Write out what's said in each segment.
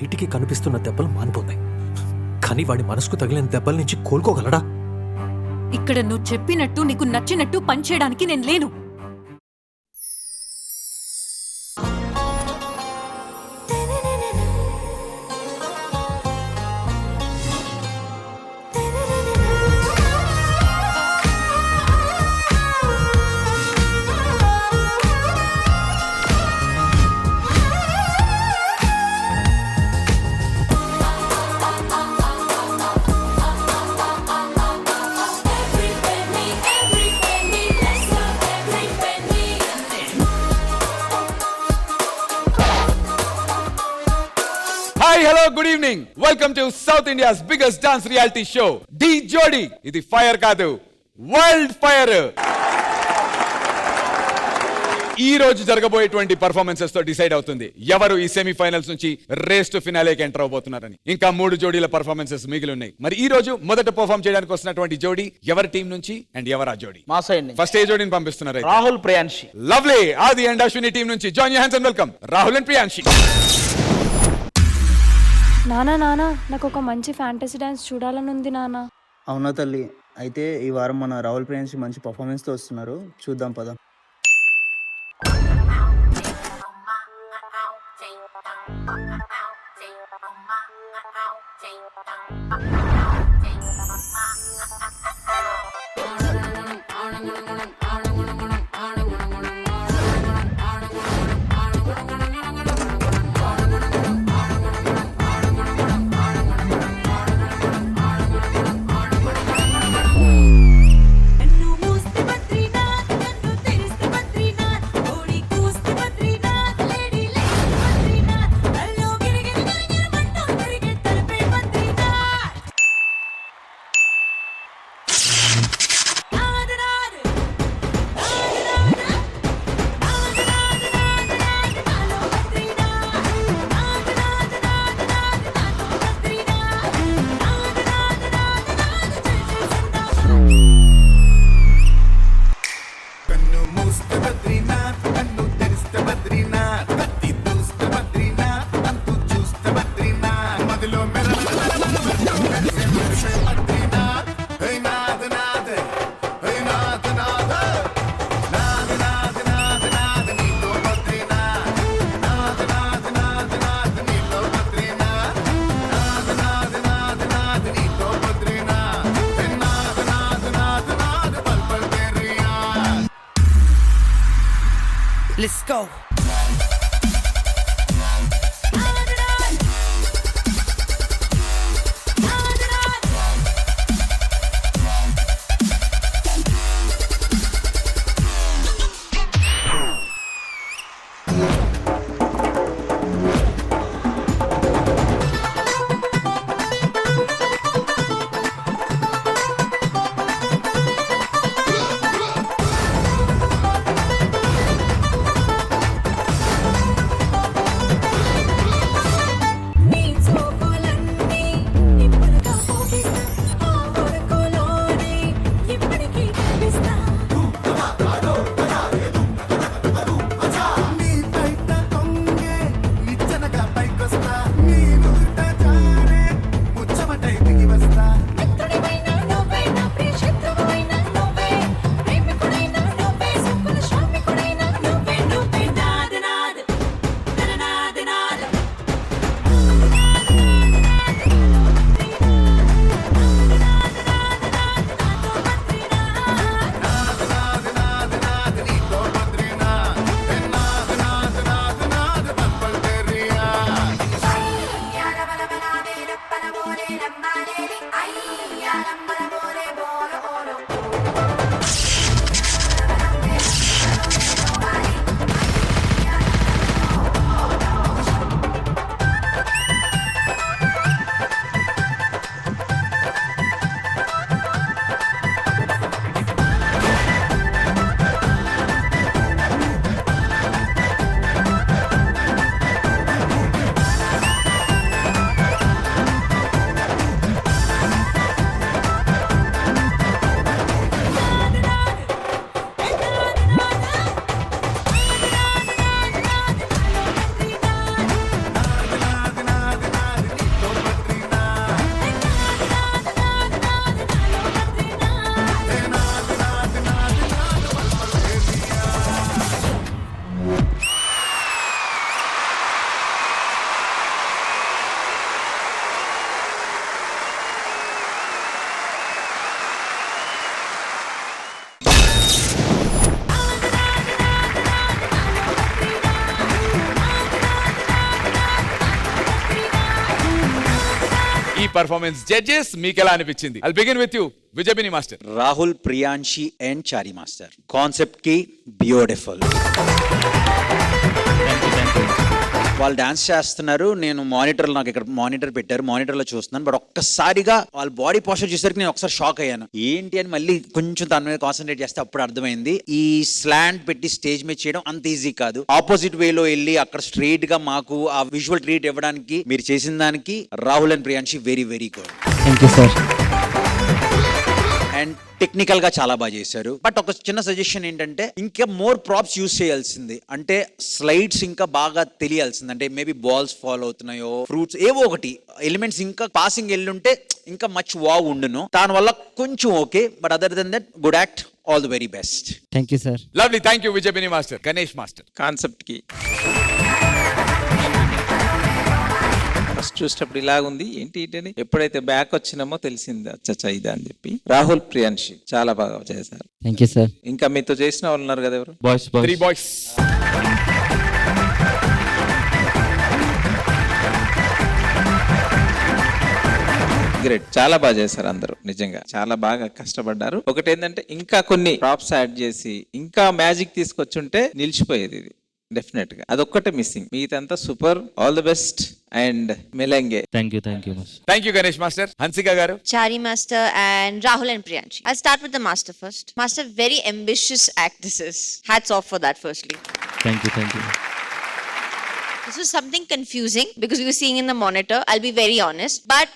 బయటికి కనిపిస్తున్న దెబ్బలు మానిపోతాయి, కానీ వాడి మనసుకు తగిలిన దెబ్బల నుంచి కోలుకోగలడా? ఇక్కడ నువ్వు చెప్పినట్టు నీకు నచ్చినట్టు పనిచేయడానికి నేను లేను. Hi, hello, good evening. Welcome to South India's biggest dance reality show, D Jodi. ఇది ఫైర్ కాదు, వరల్డ్ ఫైర్. ఈ రోజు జరగబోయేటువంటి పర్ఫార్మెన్సెస్ తో డిసైడ్ అవుతుంది ఎవరు ఈ సెమీఫైనల్స్ నుంచి రేస్ టు ఫినాలేకి ఎంటర్ అవబోతున్నారని. ఇంకా 3 జోడీల పర్ఫార్మెన్సెస్ మిగిలి ఉన్నాయి. మరి ఈ రోజు మొదట పర్ఫార్మ్ చేయడానికి వస్తున్నటువంటి జోడీ ఎవరి టీం నుంచి అండ్ ఎవరు ఆ జోడీ? మా సైడ్ నుంచి ఫస్ట్ ఏ జోడీని పంపిస్తున్నారు? రాహుల్ ప్రియాంశి. లవ్లీ. ఆది అండ్ అశ్విని టీం నుంచి join your hands and welcome Rahul and Priyanshi. నానా నాకు ఒక మంచి ఫ్యాంటసీ డాన్స్ చూడాలని ఉంది నాన్న. అవునా తల్లి, అయితే ఈ వారం మన రాహుల్ ప్రియాంశి మంచి పర్ఫార్మెన్స్తో వస్తున్నారు, చూద్దాం పద. Let's go. ఈ పర్ఫార్మెన్స్ జడ్జెస్ మీకు ఎలా అనిపించింది? I'll begin with you Vijay Binni master. Rahul, Priyanshi and Chari master concept కి బ్యూటిఫుల్. వాళ్ళు డాన్స్ చేస్తున్నారు, నేను నాకు ఇక్కడ మానిటర్ పెట్టారు, మానిటర్ లో చూస్తున్నాను. బట్ ఒక్కసారిగా వాళ్ళ బాడీ పోస్చర్ చూసరికి నేను ఒకసారి షాక్ అయ్యాను. ఏంటి అని మళ్ళీ కొంచెం దాని మీద కాన్సన్ట్రేట్ చేస్తే అప్పుడు అర్థమైంది, ఈ స్లాంట్ పెట్టి స్టేజ్ మీద చేయడం అంత ఈజీ కాదు. ఆపోజిట్ వేలో వెళ్ళి అక్కడ స్ట్రైట్ గా మాకు ఆ విజువల్ ట్రీట్ ఇవ్వడానికి మీరు చేసిన దానికి Rahul and Priyanshi very very good. Thank you sir. And technical గా చాలా బాగా చేశారు. బట్ ఒక చిన్న సజెషన్ ఏంటంటే ఇంకా మోర్ ప్రాప్స్ యూజ్ చేయాల్సింది, అంటే స్లైడ్స్ ఇంకా బాగా తెలియాల్సింది. అంటే మేబీ బాల్స్ ఫాలో అవుతున్నాయో, ఫ్రూట్స్ ఏవో ఒకటి ఎలిమెంట్స్ ఇంకా పాసింగ్ వెళ్ళుంటే ఇంకా మచ్ వావ్ ఉండును. దానివల్ల కొంచెం okay, but other than that good act, all the very best. Thank you sir. Lovely, thank you Vijay Binni master. Ganesh master. Concept కి ఫస్ట్ చూసేటప్పుడు ఇలాగుంది, ఏంటి అని ఎప్పుడైతే బ్యాక్ వచ్చినామో తెలిసింది అచ్చచ్చా ఇదా అని చెప్పి. రాహుల్, ప్రియాంశి చాలా బాగా చేశారు. Thank you sir. ఇంకా మీతో చేసిన వాళ్ళు ఉన్నారు కదా, ఎవరు? Boys 3 boys. గ్రేట్, చాలా బాగా చేశారు అందరూ. నిజంగా చాలా బాగా కష్టపడ్డారు. ఒకటి ఏంటంటే ఇంకా కొన్ని ప్రాప్స్ యాడ్ చేసి ఇంకా మ్యాజిక్ తీసుకొచ్చుంటే నిలిచిపోయేది ఇది డెఫినెట్ గా. అదొక్కటే మిస్సింగ్, మిగతా super. All the best and మెలంగే. Thank you thank you Ganesh master. Hansika garu. Chari master and Rahul and Priyanshi. I'll start with the master first. Master, very ambitious act this is. Hats off for that firstly. Thank you. This was something confusing because we were seeing in the monitor. I'll be very honest. But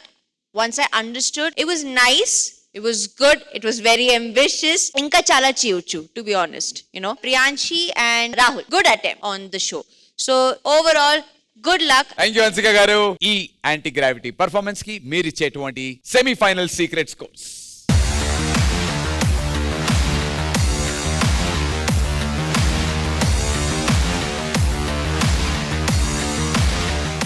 once I understood, it was nice. It was good. It was very ambitious. Inka chala chiyuchu, to be honest. You know, Priyanshi and Rahul, good attempt on the show. So overall, good luck. Thank you Hansika గారు. ఈ anti gravity performance కి మీరు ఇచ్చేటువంటి semi-final secret scores.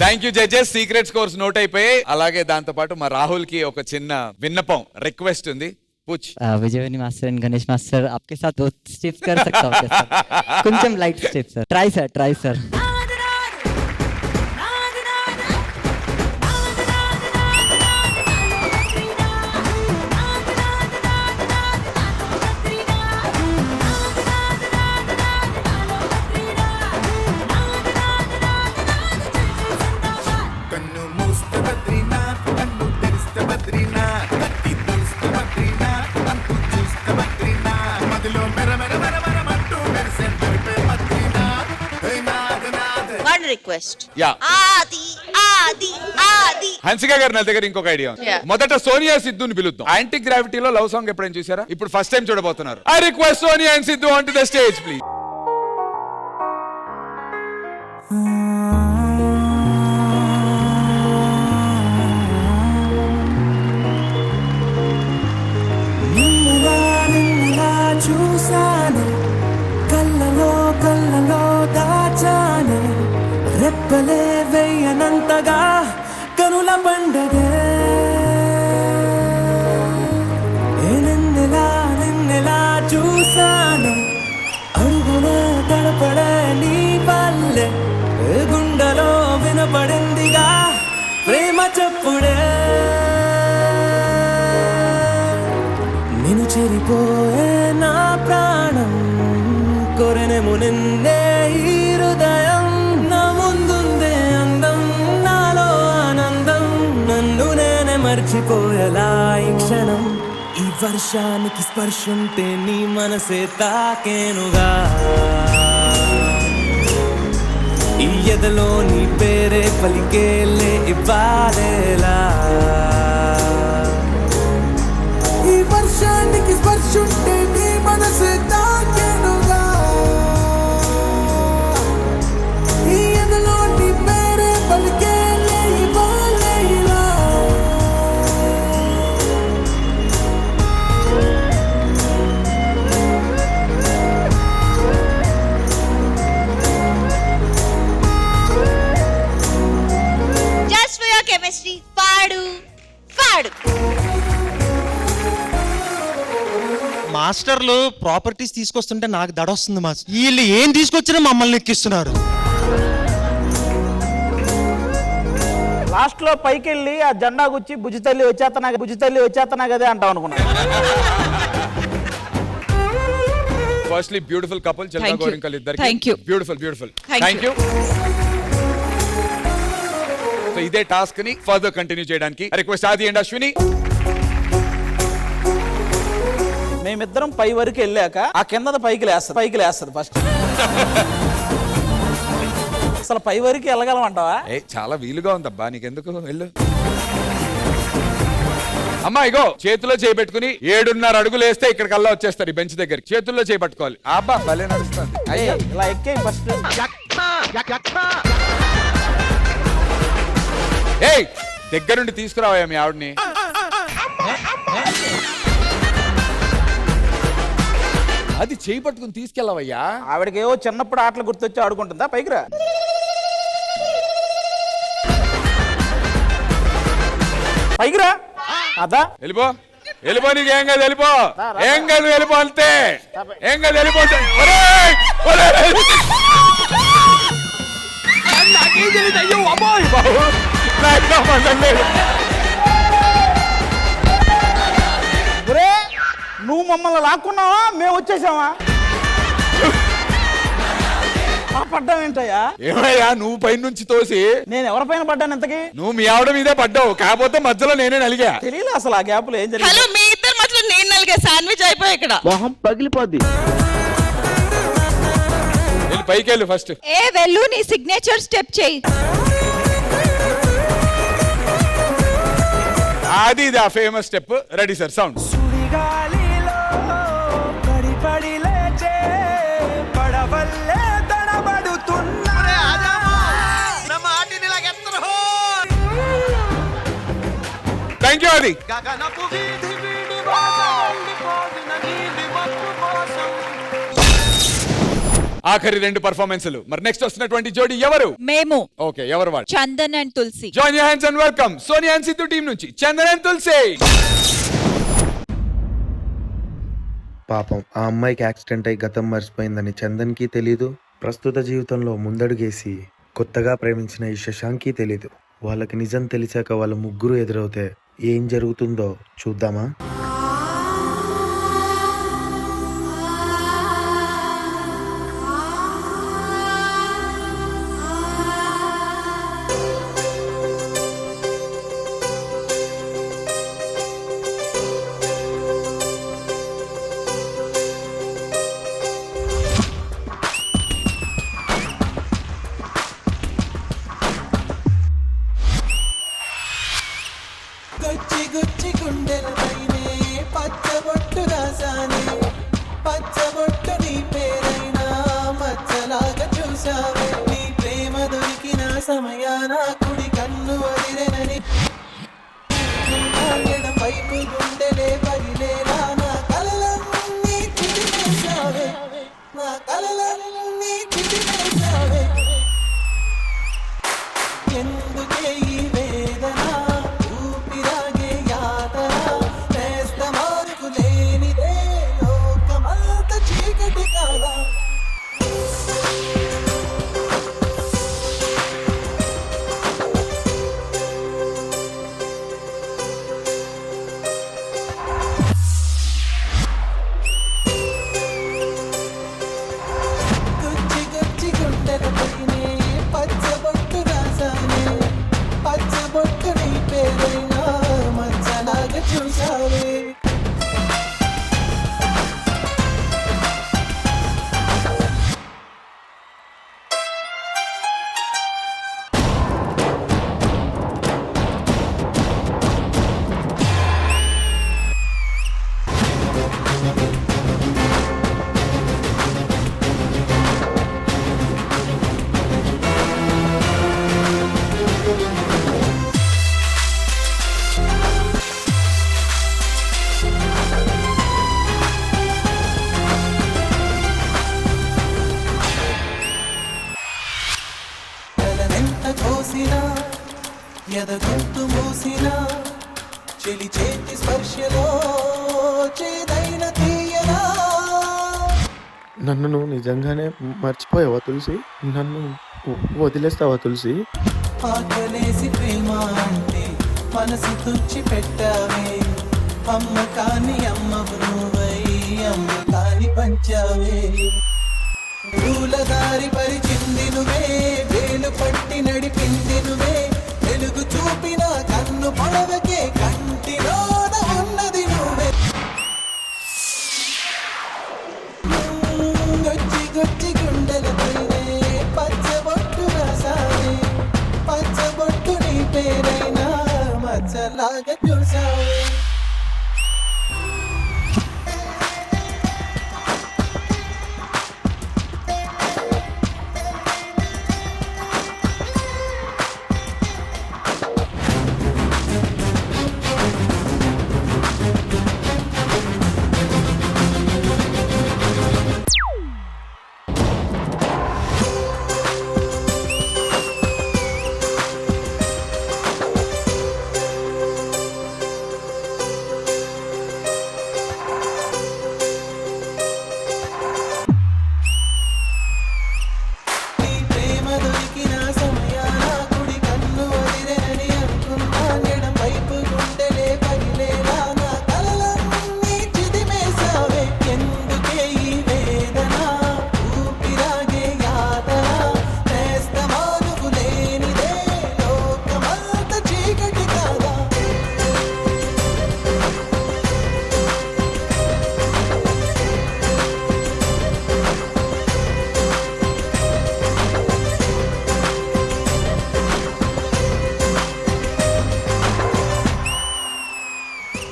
Thank you judges. Secret scores note అయిపోయాయి. అలాగే దాంతో పాటు మా రాహుల్ కి ఒక చిన్న విన్నపం, రిక్వెస్ట్ ఉంది. పూచ్. Vijayavani master and Ganesh master आपके साथ 2 स्टेप्स कर सकता हूं क्या सर? కొంచెం light step sir. Try sir. One request. Yeah. Adi. Hansika గారు, నా దగ్గర ఇంకొక ఐడియా ఉంది. Yeah. మొదట సోనియా సిద్ధుని పిలుద్దాం. యాంటీ గ్రావిటీలో లవ్ సాంగ్ ఎప్పుడైనా చూసారా? ఇప్పుడు ఫస్ట్ టైం చూడబోతున్నారు. I request Sonia and Siddhu on to the stage please. చూసాను కళ్ళలో దాచాను, రెప్పలే వెయ్యనంతగా కనుల పండగే. నిన్నెలా చూసాను, అడుగునే తడపడే నీ పల్లె, గుండెలో వినపడిందిగా ప్రేమ చెప్పుడే. నిన్ను చెరిపోయే నా ప్రాణం, కొరెనేమో నిన్నే ఈ హృదయం. నా ముందుందే అందం, నాలో ఆనందం, నన్ను నేనే మర్చిపోయేలా ఈ క్షణం. ఈ వర్షానికి స్పర్శుంటే నీ మనసే తాకేనుగా, ఈ ఎదలో నీ పేరే పలికేలే ఇవ్వాలేలా. ఈ వర్షానికి స్పర్శుంటే నీ మనసు తాకెనుగా, ఈ ఎదలో నీ పేరే పలికేలే ఇవ్వాలేలా. Just for your chemistry. Paadu. మాస్టర్లు ప్రాపర్టీస్ తీసుకొస్తుంటే నాకు దడొస్తుంది మాస్టర్. వీళ్ళు ఏం తీసుకొచ్చినా మమ్మల్ని ఎక్కిస్తున్నారు. లాస్ట్ లో పైకి వెళ్ళి ఆ జెండా గుచ్చి బుజ్జి తల్లి వచ్చేస్తున్నా కదే అంటాం అనుకున్నా. ఫస్ట్లీ బ్యూటిఫుల్ కపుల్ చిలక Thank you. గోరింకలు ఇద్దరికి. Thank you. Beautiful beautiful. Thank thank you. So ఇదే టాస్క్ ని ఫర్దర్ కంటిన్యూ చేయడానికి రిక్వెస్ట్ ఆది అండ్ అశ్విని. మేమిద్దరం పై వరకు వెళ్ళాక ఆ కింద పైకి లేస్తుంది ఫస్ట్. అసలు పై వరకు వెళ్ళగలమంటావా? ఏ చాలా వీలుగా ఉందబ్బా, నీకెందుకు వెళ్ళు. అమ్మా ఇగో చేతిలో చేయబెట్టుకుని 7.5 అడుగులు వేస్తే ఇక్కడ కల్లా వచ్చేస్తారు ఈ బెంచ్ దగ్గరికి. చేతుల్లో చేయబట్టుకోవాలి. అబ్బా భలే నడుస్తుంది. అయ్యా ఇలా ఎక్కే ఫస్ట్. ఏయ్ దగ్గరుండి తీసుకురావయ్యా మీ ఆవిడ్ని. అది చేయి పట్టుకుని తీసుకెళ్ళవయ్యా. ఆవిడకి ఏవో చిన్నప్పుడు ఆటలు గుర్తొచ్చి ఆడుకుంటుందా? పైకి రా. పైకి రా. అదా వెళ్ళిపో వెళ్ళిపో, నీకు ఏం కాదు వెళ్ళిపో. ఏం కాదు వెళ్ళిపో అంతే. ఏం కాదు వెళ్ళిపో. ఒరేయ్! ఒరేయ్! నాకేం తెలియదు. అయ్యో అమ్మోయ్ బాబు, నాకు సంబంధం లేదు. ఒరే నువ్వు మమ్మల్ని లాక్కున్నావా మేము వచ్చేసావా? పడ్డావు ఏంటయ్యా? ఏమయ్యా నువ్వు పైన నుంచి తోసి నేను ఎవరిపైన పడ్డాను ఇంతకి? నువ్వు మీ ఆవిడ మీదే పడ్డావు, కాకపోతే మధ్యలో నేనే నలిగా. తెలియదు అసలు ఆ గ్యాప్ లో ఏం జరిగింది. హలో, మీ ఇద్దరు మధ్యలో నేను నలిగే శాండ్విచ్ అయిపోయి ఇక్కడ. మొహం పగిలిపోద్ది. వెళ్ళి పైకి వెళ్ళు ఫస్ట్. ఏ వెళ్ళు, నీ సిగ్నేచర్ స్టెప్ చేయి. అది ఇది ఆ famous step. Ready sir, sound. Thank you అది. ఆఖరి 2 పర్ఫార్మెన్స్లు. మరి నెక్స్ట్ వస్తున్నటువంటి జోడీ ఎవరు? మేము. ఓకే, ఎవరు వాళ్ళు? Chandan and Tulasi. Join your hands and welcome Sonia and Siddhu team నుంచి చందన్ అండ్ తులసి. పాపం ఆ అమ్మాయికి యాక్సిడెంట్ అయి గతం మర్చిపోయిందని చందన్కి తెలీదు. ప్రస్తుత జీవితంలో ముందడుగేసి కొత్తగా ప్రేమించిన ఈ శశాంక్కి తెలీదు. వాళ్ళకి నిజం తెలిసాక వాళ్ళ ముగ్గురు ఎదురవుతే ఏం జరుగుతుందో చూద్దామా? గుచ్చి గుండెలపైనే పచ్చబొట్టు రాసానే, పచ్చబొట్టు నీ పేరైనా మచ్చలాగా చూసావే. నీ ప్రేమ దొరికిన సమయాన కుడి కన్ను వదిలేనని ఎడం వైపు గుండెలే పగిలేలా నా కలలన్నీ చిదిమేశావే, నా కలలన్నీ చిదిమేశావే. ఎందుకే ఈ వేదన ఎదగొంతు మూసిన చెలి చేతి స్పర్శలో చేదైన తీయనా. నన్ను నువ్వు నిజంగానే మర్చిపోయావా తులసి? నన్ను వదిలేస్తావా తులసి? ఆకలేసి ప్రేమ మనసు తుచ్చి పెట్టావే అమ్మ కాని అమ్మవు నువ్వై అమ్మ కాని పంచావే పూలదారి పరిచింది నువ్వే వేలు పట్టి నడిపింది నువ్వే వెలుగు చూపిన కన్ను పొడవకే కంటిలోన ఉన్నది నువ్వే గొచ్చి గొచ్చి గుండెలపైనే పచ్చబొట్టు రాసావే పచ్చబొట్టు నీ పేరైనా మచ్చలాగా చూసావే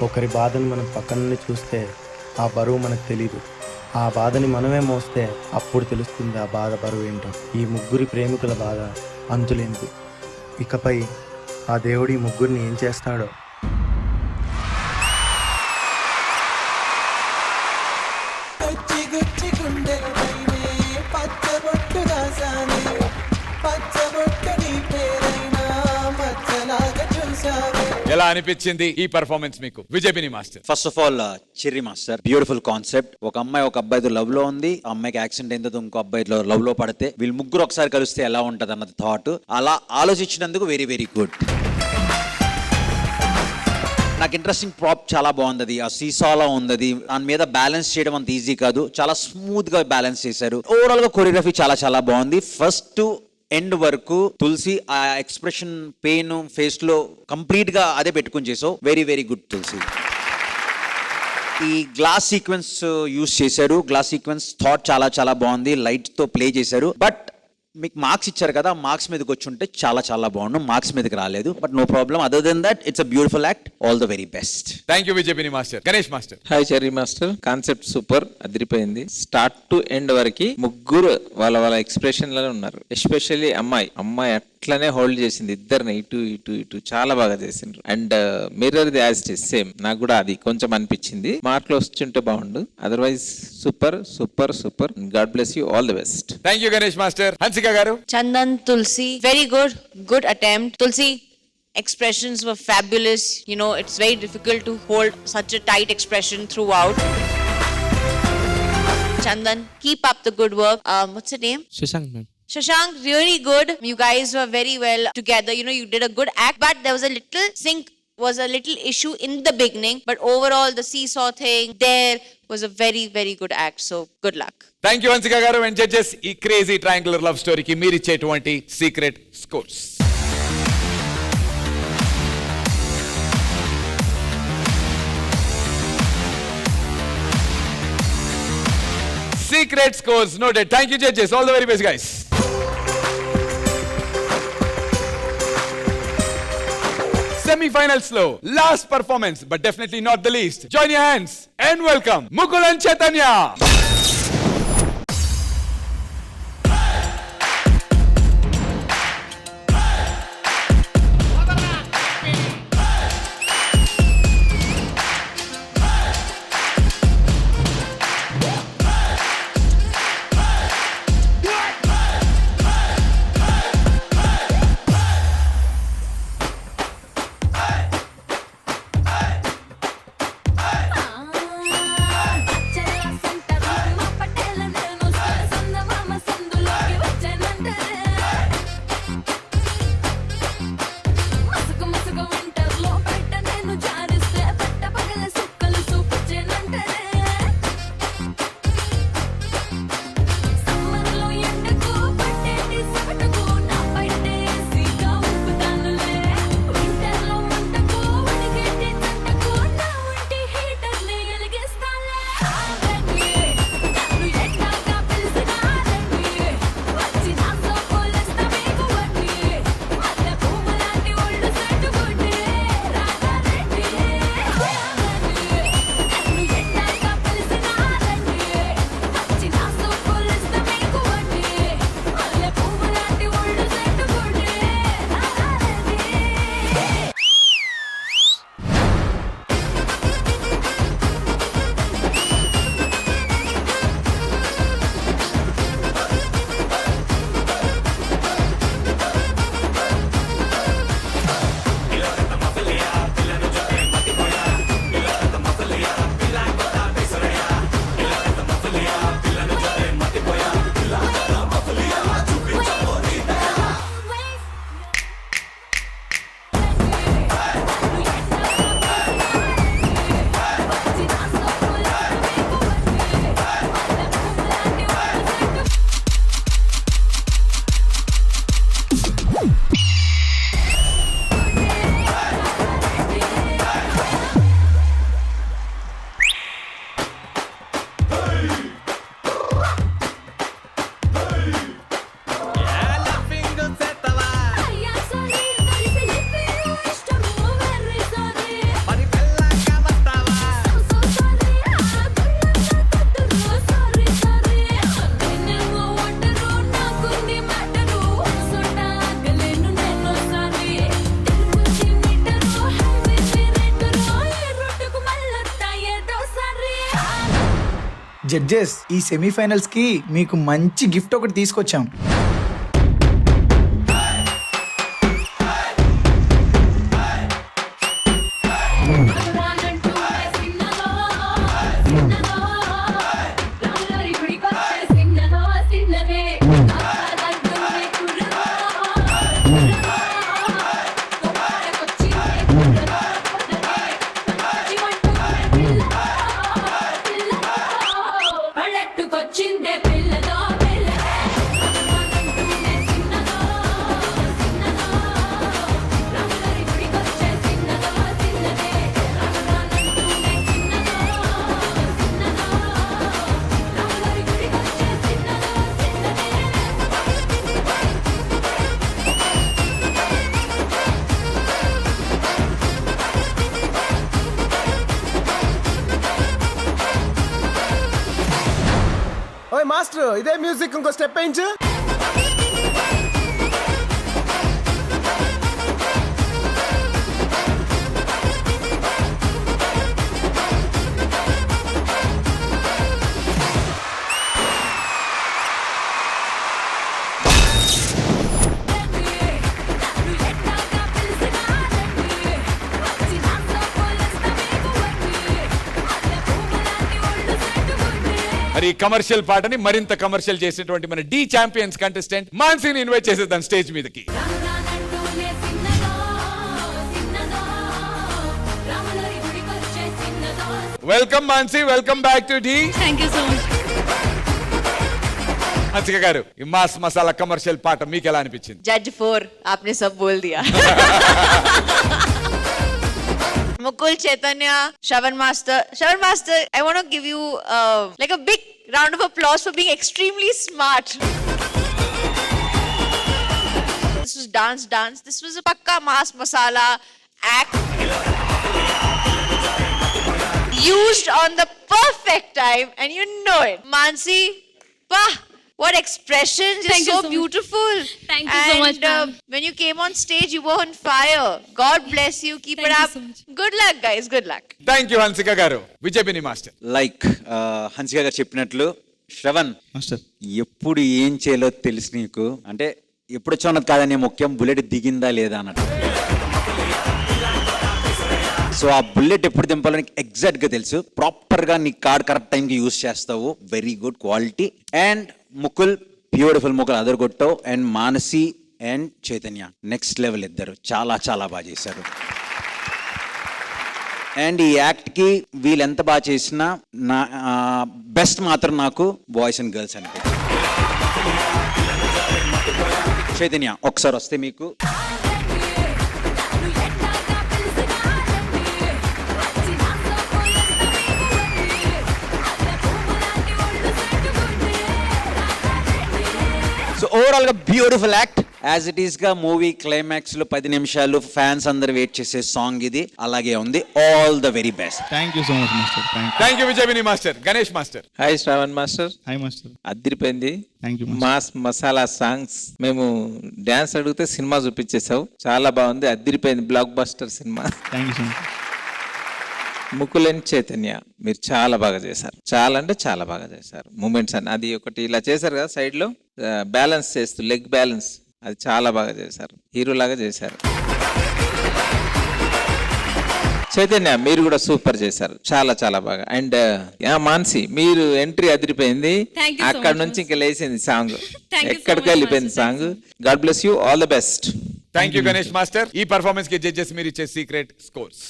ఒకరి బాధను మనం పక్క నుండి చూస్తే ఆ బరువు మనకు తెలియదు. ఆ బాధని మనమే మోస్తే అప్పుడు తెలుస్తుంది ఆ బాధ బరువు ఏంటో. ఈ ముగ్గురి ప్రేమికుల బాధ అంతులేనిది. ఇకపై ఆ దేవుడు ఈ ముగ్గురిని ఏం చేస్తాడో. గుచ్చి గుచ్చి గుండెలపైనే పచ్చబొట్టు రాసానే పచ్చబొట్టు నీ పేరైనా మచ్చలాగా చూసావే. ఎలా అనిపించింది ఈ పర్ఫార్మెన్స్ మీకు Vijay Binni master? First of all Cherry master, beautiful concept. ఒక అమ్మాయి ఒక అబ్బాయితో లవ్ లో ఉంది, ఆ అమ్మాయికి యాక్సిడెంట్ అయిన తర్వాత ఇంకో అబ్బాయితో లవ్ లో పడితే వీళ్ళు ముగ్గురు ఒకసారి కలిస్తే ఎలా ఉంటది అన్నది థాట్. అలా ఆలోచించినందుకు వెరీ వెరీ గుడ్. నాకు ఇంట్రెస్టింగ్ ప్రాప్ చాలా బాగుంది. ఆ సీసాలా ఉంది, దాని మీద బ్యాలెన్స్ చేయడం అంత ఈజీ కాదు. చాలా స్మూత్ గా బ్యాలెన్స్ చేశారు. ఓవరాల్ గా కొరియోగ్రఫీ చాలా చాలా బాగుంది. ఫస్ట్ ఎండ్ వరకు తులసి ఆ ఎక్స్ప్రెషన్ పెయిన్ ఫేస్ లో కంప్లీట్ గా అదే పెట్టుకుని చేసావు. వెరీ వెరీ గుడ్ తులసి. ఈ గ్లాస్ సీక్వెన్స్ యూస్ చేశారు. గ్లాస్ సీక్వెన్స్ థాట్ చాలా చాలా బాగుంది. లైట్ తో ప్లే చేశారు. బట్ మీకు మార్క్స్ ఇచ్చారు కదా, మార్క్స్ మీదకి వచ్చి ఉంటే చాలా చాలా బాగుండు. మార్క్స్ మీదకి రాలేదు, but no problem. Other than that it's a beautiful act. All the very best. Thank you Vijay Binni master. Ganesh master. Hi Cherry master, concept super, అదిరిపోయింది. స్టార్ట్ టు ఎండ్ వరకు ముగ్గురు వాళ్ళ వాళ్ళ ఎక్స్ప్రెషన్ లోనే ఉన్నారు. ఎస్పెషల్లీ అమ్మాయి అట్లనే హోల్డ్ చేసింది ఇద్దరిని, ఇటు ఇటు ఇటు చాలా బాగా చేసిండ్రు. And mirror the as it is same. నాకు కూడా అది కొంచెం అనిపించింది. మార్కులు వస్తుంటే బాగుండు. Otherwise super super super. God bless you, all the best. Thank you Ganesh master. Hansika గారు. Chandan, Tulsi, very good attempt. Tulsi, expressions were fabulous. You know, it's very difficult to hold such a tight expression throughout. Chandan, keep up the good work. What's your name? Shashank ma'am. Shashank, really good. You guys were very well together. You know, you did a good act, but there was a little was a little issue in the beginning, but overall the seesaw thing there was a very very good act. So good luck. Thank you Hansika గారు. And judges, ఈ crazy triangular love స్టోరీకి మీరు ఇచ్చేటువంటి secret scores. Secret scores noted. Thank you judges. All the very best guys. Semi-finals లో last performance, but definitely not the least. Join your hands and welcome Mukul and Chaitanya. Judges ఈ semifinals కి మీకు మంచి gift ఒకటి తీసుకొచ్చాం. ఓయ్ మాస్టర్, ఇదే music ఇంకో స్టెప్ వేయించు. మరి ఈ కమర్షియల్ పాటని మరింత కమర్షియల్ చేసినటువంటి మన డి ఛాంపియన్స్ కంటెస్టెంట్ మాన్సీని ఇన్వైట్ చేసేద్దాం స్టేజ్ మీదకి. Welcome Mansi, welcome back to Dhee. Thank you so much. Hansika గారు, ఈ మాస్ మసాలా కమర్షియల్ పాట మీకు ఎలా అనిపించింది? जज 4 आपने सब बोल दिया. Mukul, Chaitanya, Shravan Master, I want to give you like a big round of applause for being extremely smart. This was dance. This was a pakka mass masala act used on the perfect time, and you know it. Mansi, bah, what expressions! You're Thank you so so much. beautiful. Thank you so much, ma'am. When you came on stage, you were on fire. God bless you. Keep Thank it you up. so much. Good luck, guys. Good luck. Thank you Hansika గారు. విజయపిని master. Like Hansika గారు చెప్పినట్లు Shravan master, ఎప్పుడు ఏం చేయాలో తెలుసు నీకు. అంటే ఎప్పుడు వచ్చానది కాదనే ముఖ్యం, బుల్లెట్ దిగిందా లేదా అన్నట్టు. సో ఆ బుల్లెట్ ఎప్పుడు దింపాలో నీకు ఎగ్జాక్ట్గా తెలుసు. ప్రాపర్గా నీ కార్డ్ కరెక్ట్ టైంకి యూజ్ చేస్తావు. Very good quality. And Mukul, beautiful Mukul అదరగొట్టావు. And Manasi and Chaitanya next level ఇద్దరు చాలా చాలా బాగా చేశారు. అండ్ ఈ యాక్ట్కి వీళ్ళు ఎంత బాగా చేసినా నా బెస్ట్ మాత్రం నాకు బాయ్స్ అండ్ గర్ల్స్ అనిపించింది. చైతన్య ఒకసారి వస్తే మీకు సో ఓవరాల్ గా beautiful act. As it is గా మూవీ క్లైమాక్స్ లో 10 నిమిషాలు ఫ్యాన్స్ అందరు వెయిట్ చేసే సాంగ్ ఇది. అలాగే ఉంది. All the very best. Thank you so much master. Thank you Vijay Binni master. Ganesh master. Hi Shravan master. Hi master. అదిరిపోయింది. Thank you mass masala songs. మేము డాన్స్ అడిగితే సినిమా చూపించేసావు. చాలా బాగుంది, అదిరిపోయింది. Blockbuster cinema. Thank you so much. Mukul and Chaitanya మీరు చాలా బాగా చేశారు. చాలా అంటే చాలా బాగా చేశారు. మూమెంట్స్ అని అది ఒకటి ఇలా చేశారు కదా సైడ్ లో బ్యాలెన్స్ చేస్తూ, లెగ్ బ్యాలెన్స్, అది చాలా బాగా చేశారు. హీరో లాగా చేశారు. చైతన్య మీరు కూడా సూపర్ చేశారు. చాలా చాలా బాగా. అండ్ మాన్సి మీరు ఎంట్రీ అదిరిపోయింది. Thank you so అక్కడ much, నుంచి ఇంకా లేచింది సాంగ్. Thank you so ఎక్కడికి much, వెళ్ళిపోయింది Master. Song. God bless you. All the best. Thank you Ganesh master. ఈ పర్ఫార్మెన్స్ కి జడ్జెస్ మీరు ఇచ్చే secret scores.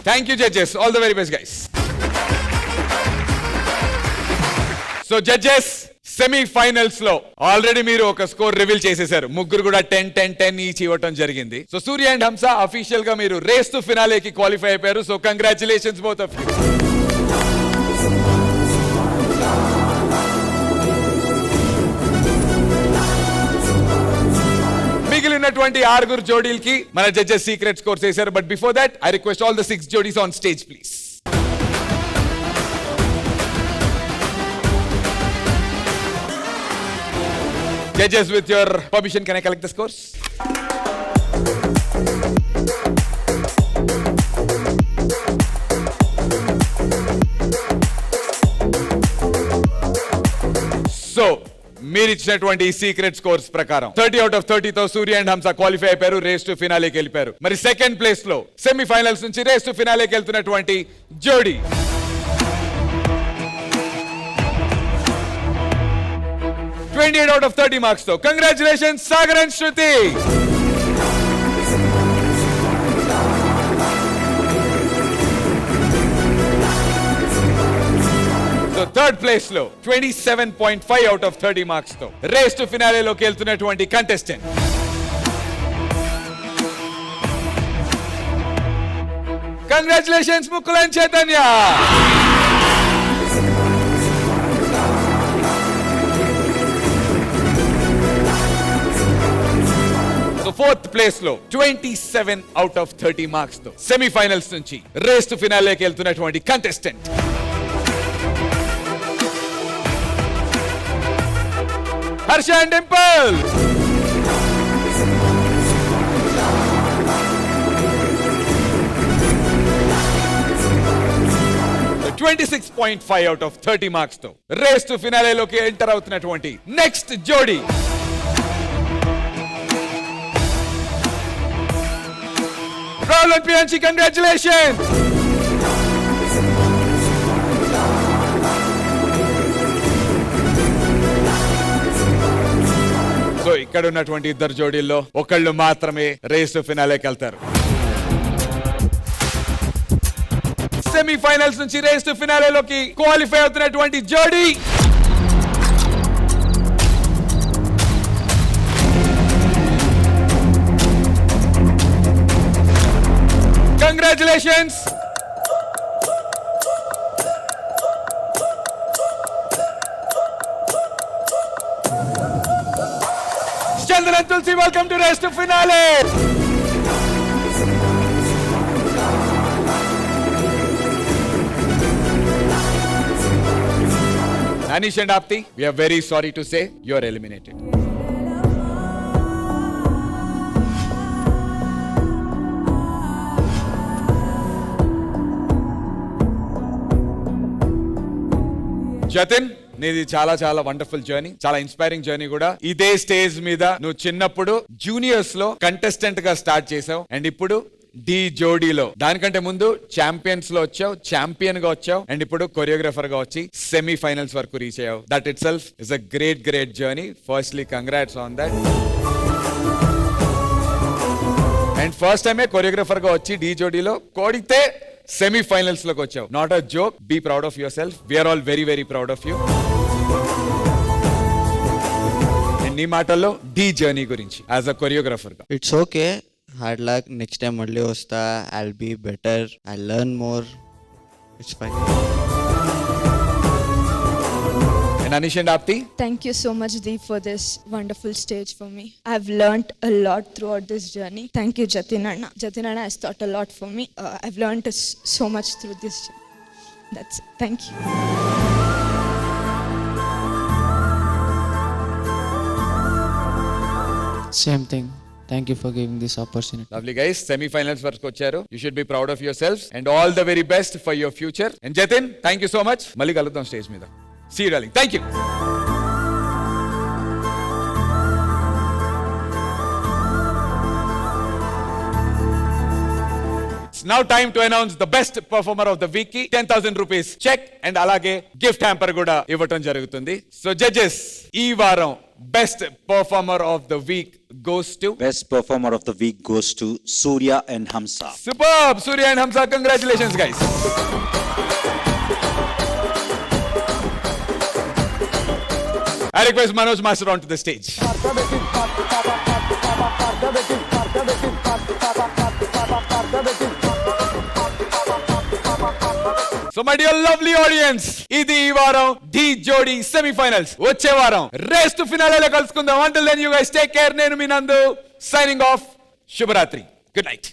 Thank you judges. All the very best guys. So judges, semifinals లో already మీరు ఒక score reveal చేసేశారు. ముగ్గురు కూడా 10-10-10 ఈచ్ ఇవ్వటం జరిగింది. So Surya and Hamsa official గా మీరు రేస్ టు ఫినాలేకి క్వాలిఫై అయిపోయారు. So congratulations both of you. మిగిలినటువంటి 6 జోడీలకి మన జడ్జెస్ సీక్రెట్ స్కోర్స్ చేశారు. But before that I request all the 6 జోడీస్ on stage please. Judges, with your permission, can I collect the scores? So మీరు ఇచ్చినటువంటి secret scores ప్రకారం 30 out of 30 తో సూర్య and హంస క్వాలిఫై అయిపోయారు, రేస్ టు ఫినాలేకి వెళ్ళిపోయారు. మరి సెకండ్ ప్లేస్ లో సెమీఫైనల్స్ నుంచి రేస్ టు ఫినాలేకి వెళ్తున్నటువంటి జోడీ 28 out of 30 మార్క్స్ తో congratulations Sagar and Shruti. So third place లో 27.5 out of 30 మార్క్స్ తో రేస్ టు ఫినాలేలోకి వెళ్తున్నటువంటి contestant congratulations Mukul Chaitanya. Fourth place లో 27 out of 30 మార్క్స్ తో సెమీఫైనల్స్ నుంచి రేస్ టు ఫినాలేకి వెళ్తున్నటువంటి contestant Harsha and Dimple. So 26.5 out of 30 marks తో రేస్ టు ఫినాలేలోకి ఎంటర్ అవుతున్నటువంటి నెక్స్ట్ జోడీ Rahul and Priyanshi. Congratulations. So ఇక్కడ ఉన్నటువంటి ఇద్దరు జోడీల్లో ఒకళ్ళు మాత్రమే రేస్ ఫినాలేకి వెళ్తారు. సెమీఫైనల్స్ నుంచి రేస్ ఫినాలేలోకి క్వాలిఫై అవుతున్నటువంటి జోడీ congratulations. Chandan and Tulasi, welcome to race to finale. Anish and Apti, we are very sorry to say you are eliminated. Jatin, నీది చాలా చాలా వండర్ఫుల్ జర్నీ, చాలా ఇన్స్పైరింగ్ జర్నీ కూడా. ఇదే స్టేజ్ మీద నువ్వు చిన్నప్పుడు జూనియర్స్ లో కంటెస్టెంట్ గా స్టార్ట్ చేసావు అండ్ ఇప్పుడు డి జోడీలో, దానికంటే ముందు ఛాంపియన్స్ లో వచ్చావు, ఛాంపియన్ గా వచ్చావు అండ్ ఇప్పుడు కొరియోగ్రాఫర్ గా వచ్చి సెమీఫైనల్స్ వరకు రీచ్ అయ్యావు. That itself is a great great journey. Firstly congrats on that. And first టైమే కొరియోగ్రాఫర్ గా వచ్చి డి జోడీలో కోడితే సెమీఫైనల్స్ లోకి వచ్చావు. Not a joke. Be proud of yourself. We are all very very proud of you. నీ మాటల్లో Dhee journey గురించి యాజ్ అ కొరియోగ్రాఫర్ గా. It's okay, hard luck. Next time మళ్ళీ వస్తా. I'll be better, I learn more. It's fine. And Anish and Apti? Thank you so much, Deep, for this wonderful stage for me. I've learnt a lot throughout this journey. Thank you, Jatin Anna. Jatin Anna has taught a lot for me. I've learnt so much through this journey. That's it. Thank you. Same thing. Thank you for giving this opportunity. Lovely guys, semi-finals వరకు వచ్చారు. You should be proud of yourselves and all the very best for your future. And Jatin, thank you so much. మళ్ళీ కలుద్దాం stage మీద. See you, darling. Thank you. It's now time to announce the best performer of the week ki 10,000 rupees check and alage gift hamper kuda ivatam jarugutundi. So judges, ee varam best performer of the week goes to Surya and Hamsa. Superb. Surya and Hamsa, congratulations guys. I request Manoj Master onto the stage. So my dear lovely audience, ఇది ఈ వారం D జోడీ semifinals. వచ్చే వారం race to ఫినాలేలో కలుసుకుందాం. Until then you guys take care. నేను మీ నందు signing off. శుభరాత్రి. Good night.